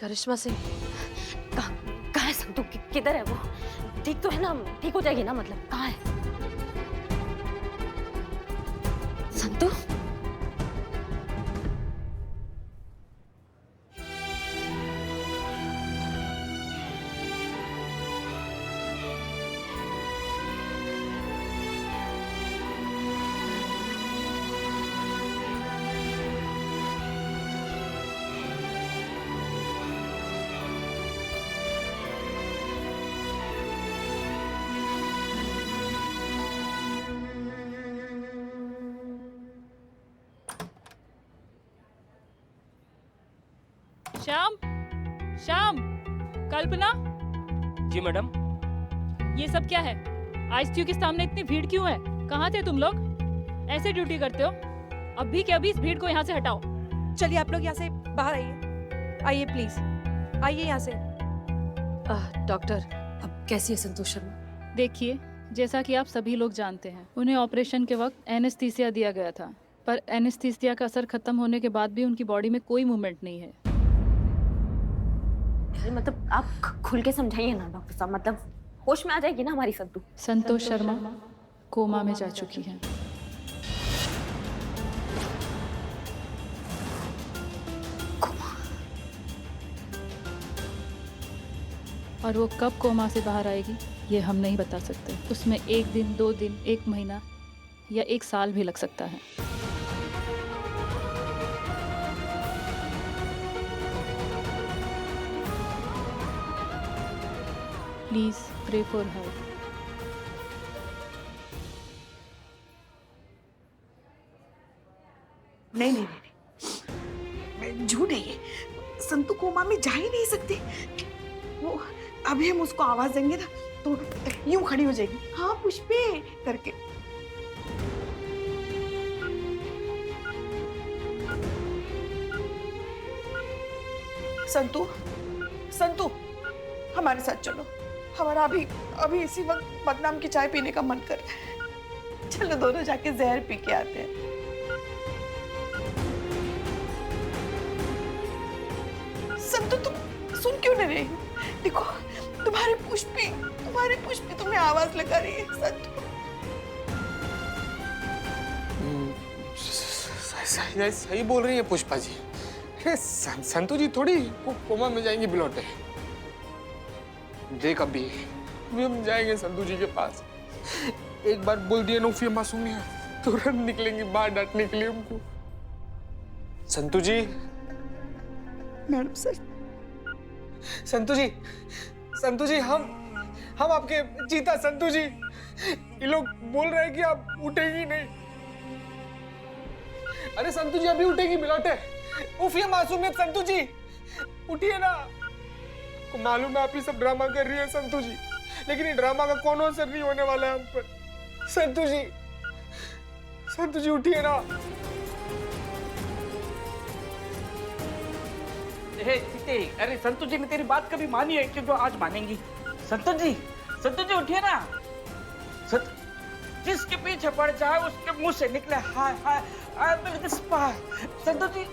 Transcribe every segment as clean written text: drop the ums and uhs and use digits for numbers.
करिश्मा सिंह कहाँ है संतू? किधर है वो? ठीक तो है ना? ठीक हो जाएगी ना? मतलब कहाँ है संतू? श्याम, श्याम, कल्पना, जी मैडम। ये सब क्या है? आईसीयू के सामने इतनी भीड़ क्यों है? कहाँ थे तुम लोग? ऐसे ड्यूटी करते हो? अभी के अभी इस भीड़ को यहाँ से हटाओ। चलिए आप लोग यहाँ से बाहर आइए, आइए प्लीज, आइए यहाँ से। डॉक्टर, अब कैसी है संतोष शर्मा? देखिए, जैसा कि आप सभी लोग जानते हैं, उन्हें ऑपरेशन के वक्त एनेस्थीसिया दिया गया था, पर एनेस्थीसिया का असर खत्म होने के बाद भी उनकी बॉडी में कोई मूवमेंट नहीं है। मतलब आप खुल के समझाइए ना डॉक्टर साहब, मतलब होश में आ जाएगी ना हमारी संतू? संतोष शर्मा कोमा में जा चुकी हैं। और वो कब कोमा से बाहर आएगी ये हम नहीं बता सकते। उसमें 1 दिन, 2 दिन, 1 महीना या 1 साल भी लग सकता है। Please pray for her. नहीं नहीं नहीं, झूठ है ये। संतू कोमा में जा ही नहीं सकती वो। अभी हम उसको आवाज देंगे ना तो यूं खड़ी हो जाएगी, हाँ पुष्पे करके। संतू, संतू हमारे साथ चलो। हमारा अभी अभी इसी वक्त बदनाम की चाय पीने का मन कर रहा है। चलो दोनों जाके जहर पी के आते हैं। संतू तुम सुन क्यों नहीं रही? देखो तुम्हारी पुष्पी तुम्हें आवाज लगा रही है। संतू सही बोल रही है पुष्पा जी। संतू जी थोड़ी कोमा में जाएंगी बिलौटे। देख अभी हम जाएंगे संतू जी के पास। एक बार बोल दिए नौफिया मासूमिया, तुरंत निकलेंगी बाहर डांटने के लिए हमको। संतू जी। Madam sir. संतू जी हम आपके जीता संतू जी। ये लोग बोल रहे हैं कि आप उठेगी नहीं। अरे संतू जी अभी उठेगी बिलौटे। उफिया मासूमियत संतू जी, उठिए ना। को मालूम है आप ही सब ड्रामा कर रही है संतू जी, लेकिन ये ड्रामा का कोनो असर नहीं होने वाला है हम पर। संतू जी उठिए ना। अरे संतु जी ने तेरी बात कभी मानी है कि जो आज मानेंगी? संतु जी उठिए ना। जिसके पीछे पड़ जाए उसके मुंह से निकले हाय हाय आई विल बी स्पाई। संतु जी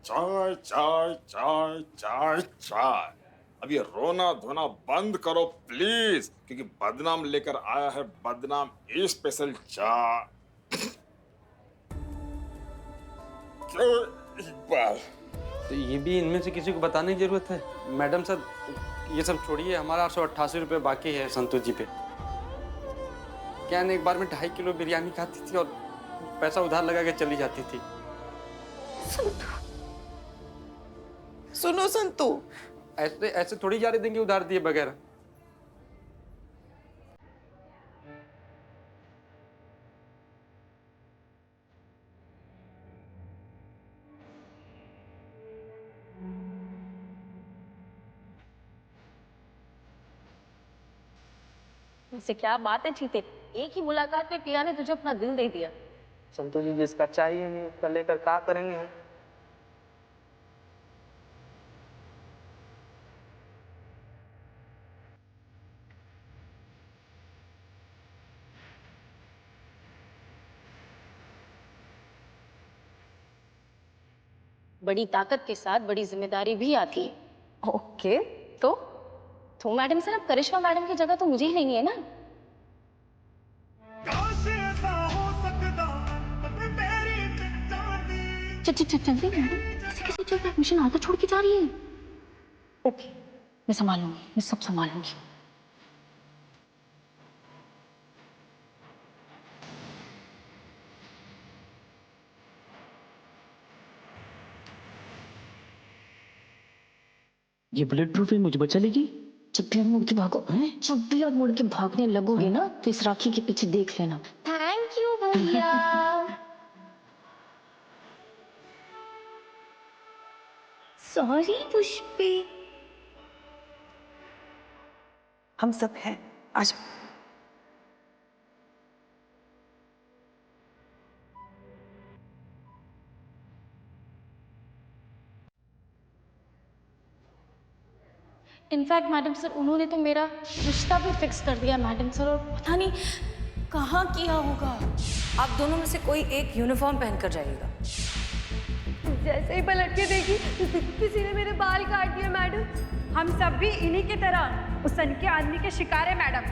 चाय चाय चाय चाय चाय। अब ये रोना धोना बंद करो प्लीज, क्योंकि बदनाम लेकर आया है बदनाम स्पेशल चाय। क्यों इकबाल? तो ये भी इनमें से किसी को बताने की जरूरत है? मैडम सर ये सब छोड़िए, हमारा 888 रुपये बाकी है संतोष जी पे। क्या एक बार में 2.5 किलो बिरयानी खाती थी और पैसा उधार लगा के चली जाती थी। सुनो संतू, ऐसे ऐसे थोड़ी जा रहे देंगे उधार दिए बगैर। इससे क्या बात है चीते? एक ही मुलाकात में पिया ने तुझे अपना दिल दे दिया। संतु जी जिसका चाहिए नहीं उसका लेकर क्या करेंगे हम? बड़ी ताकत के साथ बड़ी जिम्मेदारी भी आती है। ओके, तो मैडम सर, अब करिश्मा मैडम की जगह तो मुझे ही लेनी है ना? चलती मैडम, किसी चीज का एडमिशन आधा छोड़ के जा रही है। ओके, मैं संभालूंगी, मैं सब संभालूंगी। ये बुलेट प्रूफ है, मुझे बचा लेगी। जब भी मुड़ के भागो, जब भी आप मुड़ के भागने लगोगे ना, तो इस राखी के पीछे देख लेना। थैंक यू भैया। सॉरी पुष्पे। हम सब हैं, आ जाओ। इनफैक्ट मैडम सर, उन्होंने तो मेरा रिश्ता भी फिक्स कर दिया मैडम सर, और पता नहीं कहाँ किया होगा। आप दोनों में से कोई एक यूनिफॉर्म पहनकर जाइएगा। जैसे ही पलट के देखी, किसी ने मेरे बाल काट दिए मैडम। हम सब भी इन्हीं की तरह उस सनकी आदमी के शिकार है मैडम।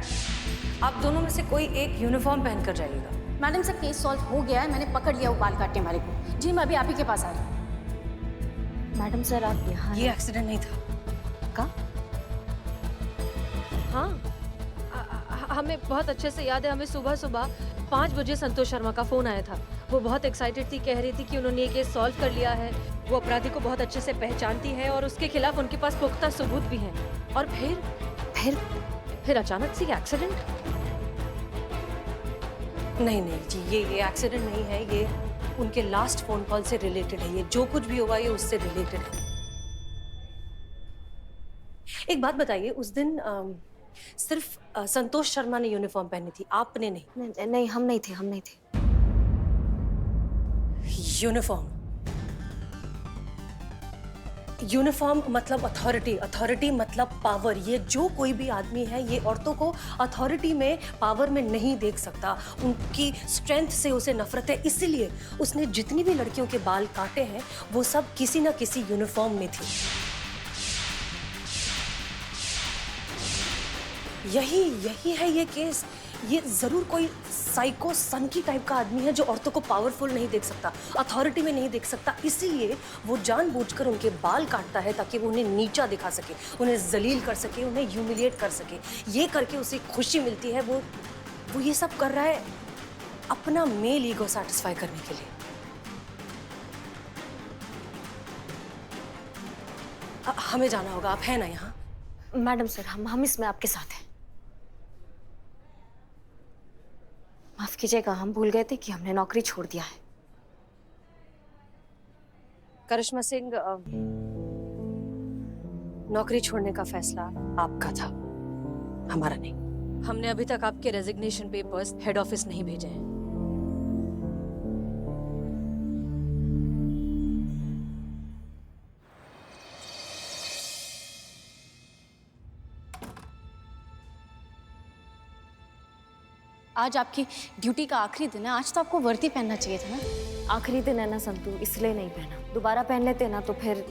आप दोनों में से कोई एक यूनिफॉर्म पहनकर जाइएगा। मैडम सर, केस सॉल्व हो गया है, मैंने पकड़ लिया वो बाल काटने वाले को। जी, मैं अभी आप ही के पास आ रही हूँ। मैडम सर, आप यहाँ ये एक्सीडेंट नहीं था। का? हाँ, हमें बहुत अच्छे से याद है। हमें सुबह सुबह 5 बजे संतोष शर्मा का फोन आया था। वो बहुत एक्साइटेड थी, कह रही थी कि उन्होंने ये केस सॉल्व कर लिया है, वो अपराधी को बहुत अच्छे से पहचानती है और उसके खिलाफ उनके पास पुख्ता सबूत भी हैं। और फिर अचानक से एक्सीडेंट। नहीं जी, ये एक्सीडेंट नहीं है, ये उनके लास्ट फोन कॉल से रिलेटेड है। ये जो कुछ भी हुआ ये उससे रिलेटेड है। एक बात बताइए, उस दिन सिर्फ संतोष शर्मा ने यूनिफॉर्म पहनी थी, आपने नहीं? नहीं, हम नहीं थे। यूनिफॉर्म मतलब अथॉरिटी मतलब पावर। ये जो कोई भी आदमी है, ये औरतों को अथॉरिटी में, पावर में नहीं देख सकता। उनकी स्ट्रेंथ से उसे नफरत है, इसीलिए उसने जितनी भी लड़कियों के बाल काटे हैं वो सब किसी ना किसी यूनिफॉर्म में थी। यही है ये केस। ये जरूर कोई साइको सनकी टाइप का आदमी है जो औरतों को पावरफुल नहीं देख सकता, अथॉरिटी में नहीं देख सकता, इसीलिए वो जानबूझकर उनके बाल काटता है ताकि वो उन्हें नीचा दिखा सके, उन्हें जलील कर सके, उन्हें ह्यूमिलिएट कर सके। ये करके उसे खुशी मिलती है। वो ये सब कर रहा है अपना मेल ईगो सैटिस्फाई करने के लिए। हमें जाना होगा, आप हैं ना यहाँ? मैडम सर, हम इसमें आपके साथ हैं। माफ कीजिएगा, हम भूल गए थे कि हमने नौकरी छोड़ दिया है। करिश्मा सिंह, नौकरी छोड़ने का फैसला आपका था, हमारा नहीं। हमने अभी तक आपके रेजिग्नेशन पेपर्स हेड ऑफिस नहीं भेजे हैं। आज आपकी ड्यूटी का आखिरी दिन है, आज तो आपको वर्दी पहनना चाहिए था ना। आखिरी दिन है ना संतू, इसलिए नहीं पहना। दोबारा पहन लेते ना तो फिर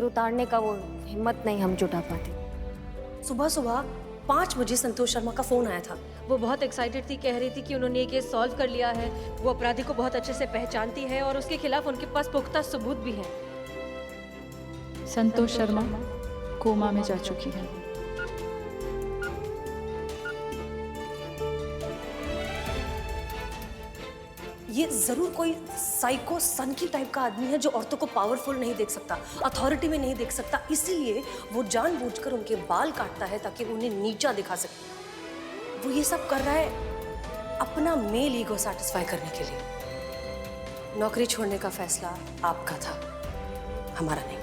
उतारने का वो हिम्मत नहीं हम जुटा पाते। सुबह 5 बजे संतोष शर्मा का फोन आया था। वो बहुत एक्साइटेड थी, कह रही थी कि उन्होंने ये केस सॉल्व कर लिया है, वो अपराधी को बहुत अच्छे से पहचानती है और उसके खिलाफ उनके पास पुख्ता सबूत भी हैं। संतोष शर्मा कोमा में जा चुकी है। ये जरूर कोई साइको सनकी टाइप का आदमी है जो औरतों को पावरफुल नहीं देख सकता, अथॉरिटी में नहीं देख सकता, इसीलिए वो जानबूझकर उनके बाल काटता है ताकि उन्हें नीचा दिखा सके। वो ये सब कर रहा है अपना मेल ईगो सैटिस्फाई करने के लिए। नौकरी छोड़ने का फैसला आपका था, हमारा नहीं।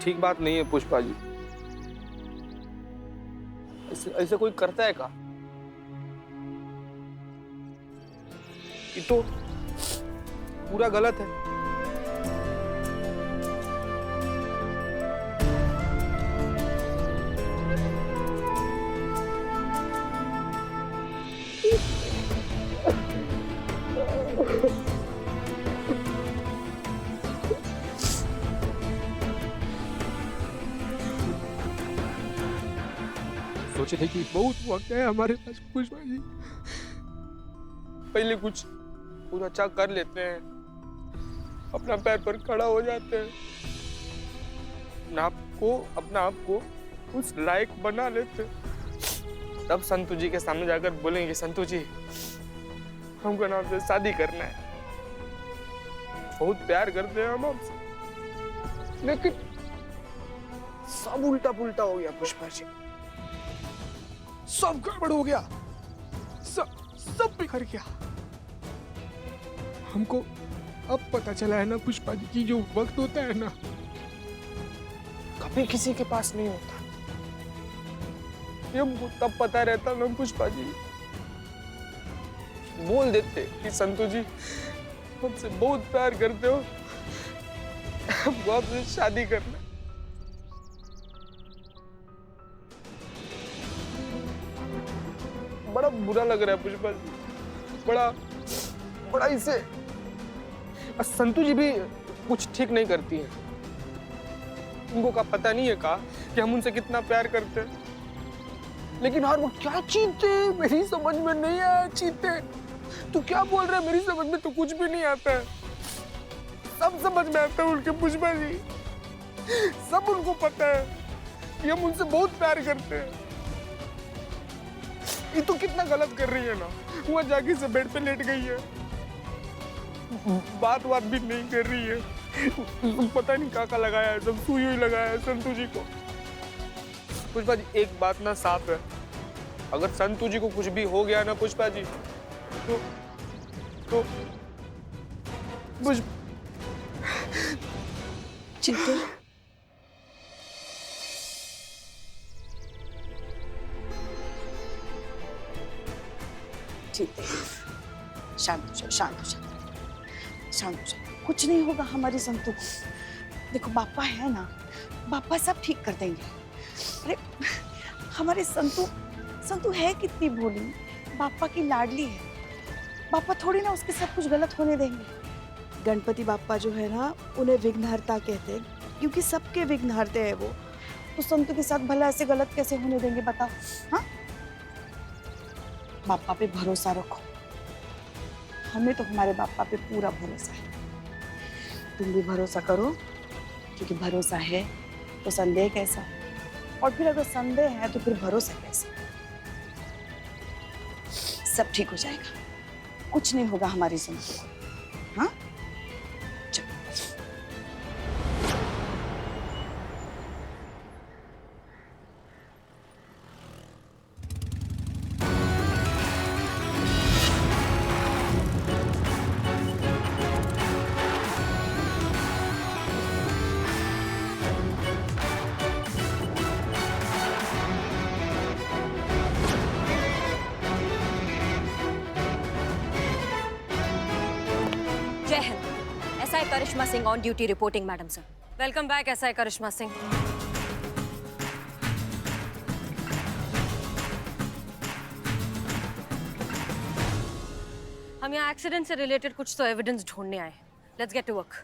ठीक बात नहीं है पुष्पा जी। ऐसे कोई करता है का? ये तो पूरा गलत है। सोचे थे कि बहुत वक्त है हमारे पास पुष्पा जी, पहले कुछ अच्छा कर लेते हैं, अपना पैर पर खड़ा हो जाते हैं, अपना आप को उस लायक बना लेते, तब संतू जी के सामने जाकर बोलेंगे संतू जी हमको ना आपसे शादी करना है, बहुत प्यार करते हैं हम आपसे। लेकिन सब उल्टा पुल्टा हो गया पुष्पा जी, सब गड़बड़ हो गया, सब बिखर गया। हमको अब पता चला है ना पुष्पा जी की जो वक्त होता है ना कभी किसी के पास नहीं होता। ये हमको तब पता रहता ना पुष्पा जी, बोल देते कि संतू जी हमसे बहुत प्यार करते हो, हमको आपसे शादी करना। बड़ा बुरा लग रहा है पुष्पा जी, बड़ा इसे। संतू जी भी कुछ ठीक नहीं करती है, उनको का पता नहीं है का कि हम उनसे कितना प्यार करते हैं, लेकिन और वो क्या चीते मेरी समझ में नहीं आया। चीते तू क्या बोल रहा है, मेरी समझ में तो कुछ भी नहीं आता है, सब समझ में आता है उनके पुष्पा जी, सब उनको पता है कि हम उनसे बहुत प्यार करते हैं। ये तो कितना गलत कर रही है ना, वहाँ जाके से बेड पे लेट गई है, बात भी नहीं कर रही है, पता नहीं क्या लगाया है, सब सुई हुई लगाया है संतू जी को। पुष्पा जी एक बात ना साफ है, अगर संतू जी को कुछ भी हो गया ना पुष्पा जी तो चिंटू ठीक है, शांत हो जाओ, कुछ नहीं होगा हमारी संतू को। देखो बापा है ना, बापा सब ठीक कर देंगे। अरे हमारे संतू है कितनी भोली, बापा की लाडली है, बापा थोड़ी ना उसके साथ कुछ गलत होने देंगे। गणपति बापा जो है ना उन्हें विघ्नहर्ता कहते हैं, क्योंकि सबके विघ्नहरते हैं वो, तो संतू के साथ भला ऐसे गलत कैसे होने देंगे बताओ। हाँ बापा पे भरोसा रखो, हमें तो हमारे बापा पे पूरा भरोसा है, तुम भी भरोसा करो, क्योंकि भरोसा है तो संदेह कैसा, और फिर अगर संदेह है तो फिर भरोसा कैसा। सब ठीक हो जाएगा, कुछ नहीं होगा हमारी संतु को। हाँ चलो। जय हिंद। SI Karishma Singh on duty reporting madam sir. Welcome back SI Karishma Singh. हम यहाँ एक्सीडेंट से रिलेटेड कुछ तो एविडेंस ढूंढने आए। Let's get to work.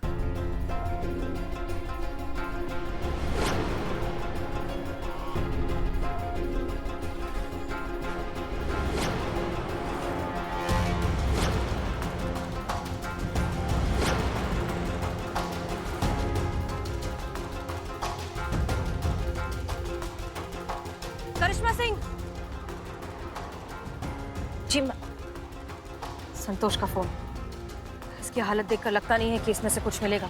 Karishma Singh ji, Santosh का फोन। इसकी हालत देखकर लगता नहीं है कि इसमें से कुछ मिलेगा,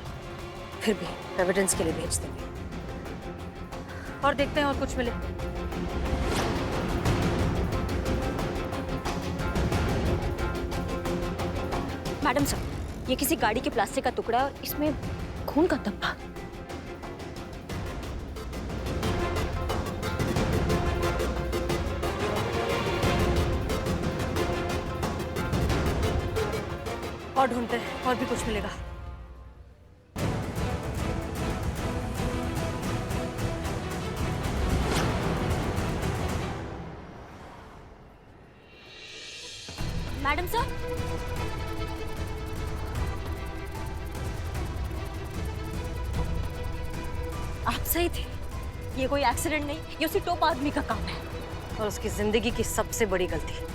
फिर भी एविडेंस के लिए भेज देंगे और देखते हैं और कुछ मिले। मैडम सर, ये किसी गाड़ी के प्लास्टिक का टुकड़ा है और इसमें खून का धब्बा। और ढूंढते हैं, और भी कुछ मिलेगा। मैडम सर, आप सही थे, ये कोई एक्सीडेंट नहीं, ये उसी टॉप आदमी का काम है। और उसकी जिंदगी की सबसे बड़ी गलती।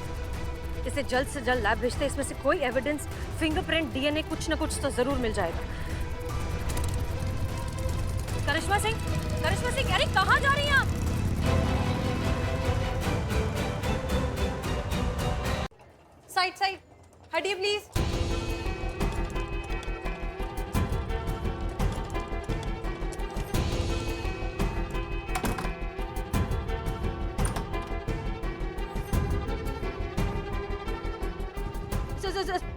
इसे जल्द से जल्द लैब भेजते, इसमें से कोई एविडेंस, फिंगरप्रिंट, डीएनए, कुछ ना कुछ तो जरूर मिल जाएगा। करिश्मा सिंह, अरे कहाँ जा रही हैं आप? साइड हटिए प्लीज।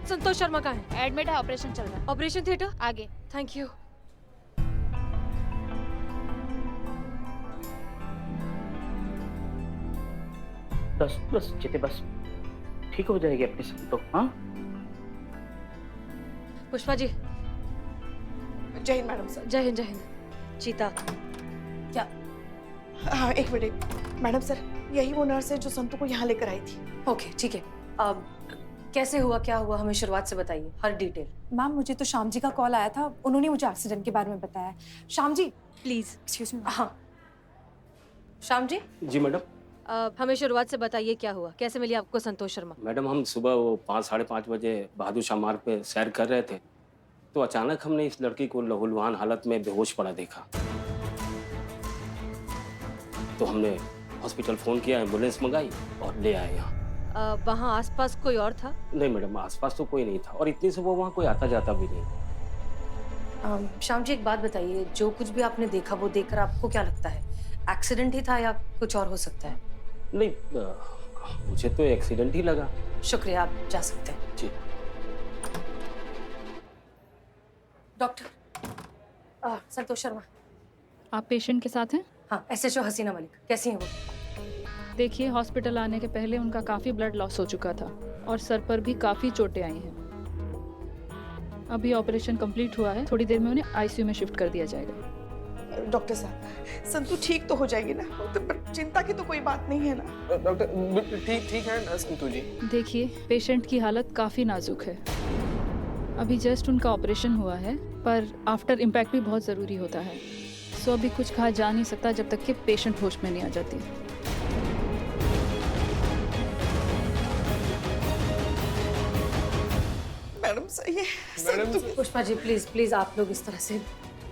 संतोष शर्मा कहाँ है? एडमिट है, ऑपरेशन चल रहा है। ऑपरेशन थिएटर आगे। Thank you. बस बस चिते, बस ठीक हो जाएगी अपनी संतो। हाँ पुष्पा जी, जय हिंद मैडम सर। जय हिंद, जय हिंद। चीता, क्या? हाँ एक मिनट मैडम सर, यही वो नर्स है जो संतू को यहाँ लेकर आई थी। ओके ठीक है। अब कैसे हुआ, क्या हुआ, हमें शुरुआत से बताइए, हर डिटेल। मैम मुझे तो श्याम जी का कॉल आया था, उन्होंने मुझे एक्सीडेंट के बारे में बताया। Shyam ji please excuse me. हाँ श्याम जी। जी मैडम। हमें शुरुआत से बताइए क्या हुआ, कैसे मिली आपको संतोष शर्मा? मैडम हम सुबह वो 5-5:30 बजे बहादुर शाह मार्ग पे सैर कर रहे थे, तो अचानक हमने इस लड़की को लहूलुहान हालत में बेहोश पड़ा देखा। तो हमने हॉस्पिटल फ़ोन किया, एम्बुलेंस मंगाई और ले आए यहाँ। वहाँ आसपास कोई और था? नहीं मैडम, आसपास तो कोई नहीं था और इतनी सुबह वहाँ कोई आता जाता भी नहीं। श्याम जी एक बात बताइए, जो कुछ भी आपने देखा वो देखकर आपको क्या लगता है, एक्सीडेंट ही था या कुछ और हो सकता है? नहीं, मुझे तो एक्सीडेंट ही लगा। शुक्रिया, आप जा सकते हैं। जी। डॉक्टर संतोष शर्मा। आप पेशेंट के साथ हैं? हाँ, SHO हसीना मलिक। कैसी हैं वो? देखिए, हॉस्पिटल आने के पहले उनका काफ़ी ब्लड लॉस हो चुका था और सर पर भी काफ़ी चोटें आई हैं। अभी ऑपरेशन कंप्लीट हुआ है, थोड़ी देर में उन्हें ICU में शिफ्ट कर दिया जाएगा। डॉक्टर साहब, संतू ठीक तो हो जाएगी ना? तो चिंता की तो कोई बात नहीं है ना? डॉक्टर ठीक है ना संतू जी? देखिए, पेशेंट की हालत काफ़ी नाजुक है। अभी जस्ट उनका ऑपरेशन हुआ है, पर आफ्टर इम्पैक्ट भी बहुत ज़रूरी होता है। सो अभी कुछ कहा जा नहीं सकता जब तक कि पेशेंट होश में नहीं आ जाती। मैडम सही है। Madam Pushpa ji please please, आप लोग इस तरह से,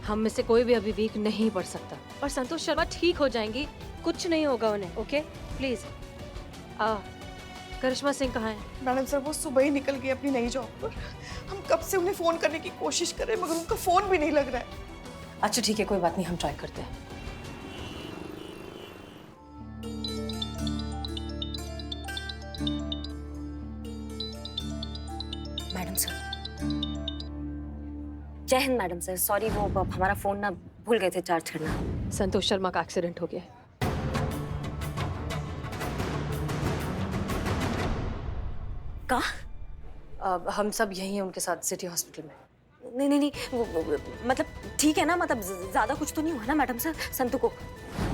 हम में से कोई भी अभी वीक नहीं पड़ सकता। और संतोष शर्मा ठीक हो जाएंगी, कुछ नहीं होगा उन्हें। Okay please. करिश्मा सिंह कहाँ है? मैडम सर वो सुबह ही निकल गई अपनी नई जॉब पर। हम कब से उन्हें फोन करने की कोशिश कर रहे हैं मगर उनका फोन भी नहीं लग रहा है। अच्छा ठीक है, कोई बात नहीं, हम ट्राई करते हैं। Madam sir. जय हिंद मैडम सर, सॉरी वो हमारा फोन ना भूल गए थे चार्ज करना। संतोष शर्मा का एक्सीडेंट हो गया है। कहाँ? हम सब यहीं हैं उनके साथ, सिटी हॉस्पिटल में। नहीं, वो मतलब ठीक है ना, मतलब ज्यादा कुछ तो नहीं हुआ ना मैडम सर संतू को?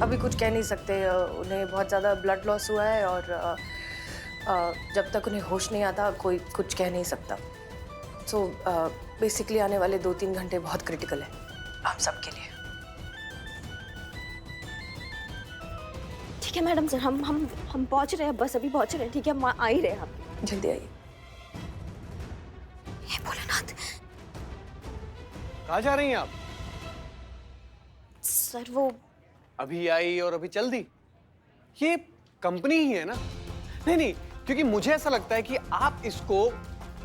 अभी कुछ कह नहीं सकते, उन्हें बहुत ज़्यादा ब्लड लॉस हुआ है और जब तक उन्हें होश नहीं आता कोई कुछ कह नहीं सकता। सो बेसिकली आने वाले 2-3 घंटे बहुत क्रिटिकल है हम सब के लिए। ठीक है मैडम सर, हम पहुंच रहे हैं, बस अभी पहुंच रहे हैं। ठीक है, हम आ ही रहे हैं। आप जल्दी आइए। हे भोलेनाथ। कहाँ जा रही हैं आप? सर वो अभी आई और अभी चल दी? ये कंपनी ही है ना? नहीं, क्योंकि मुझे ऐसा लगता है कि आप इसको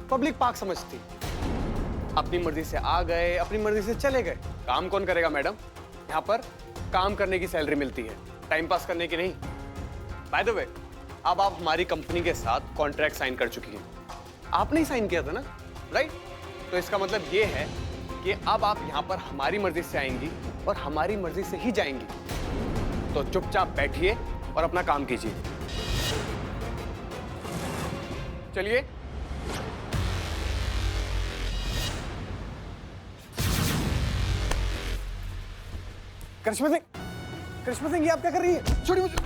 पब्लिक पार्क समझती। अपनी मर्जी से आ गए, अपनी मर्जी से चले गए। काम कौन करेगा मैडम? यहाँ पर काम करने की सैलरी मिलती है, टाइम पास करने की नहीं। बाय द वे, अब आप हमारी कंपनी के साथ कॉन्ट्रैक्ट साइन कर चुकी हैं। आपने ही साइन किया था ना, राइट? तो इसका मतलब ये है कि अब आप यहाँ पर हमारी मर्जी से आएंगी और हमारी मर्जी से ही जाएंगी। तो चुपचाप बैठिए और अपना काम कीजिए। चलिए। करिश्मा सिंह, ये आप क्या कर रही है? छोड़िए मुझे।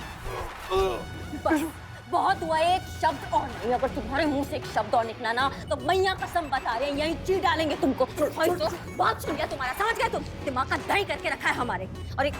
बस बहुत हुआ, एक शब्द और नहीं। अगर तुम्हारे मुंह से एक शब्द और निकला ना तो मैया कसम बता रहे हैं यहीं चीर डालेंगे तुमको। बहुत सुन लिया तुम्हारा, समझ गए तुम? दिमाग का दही करके रखा है हमारे। और एक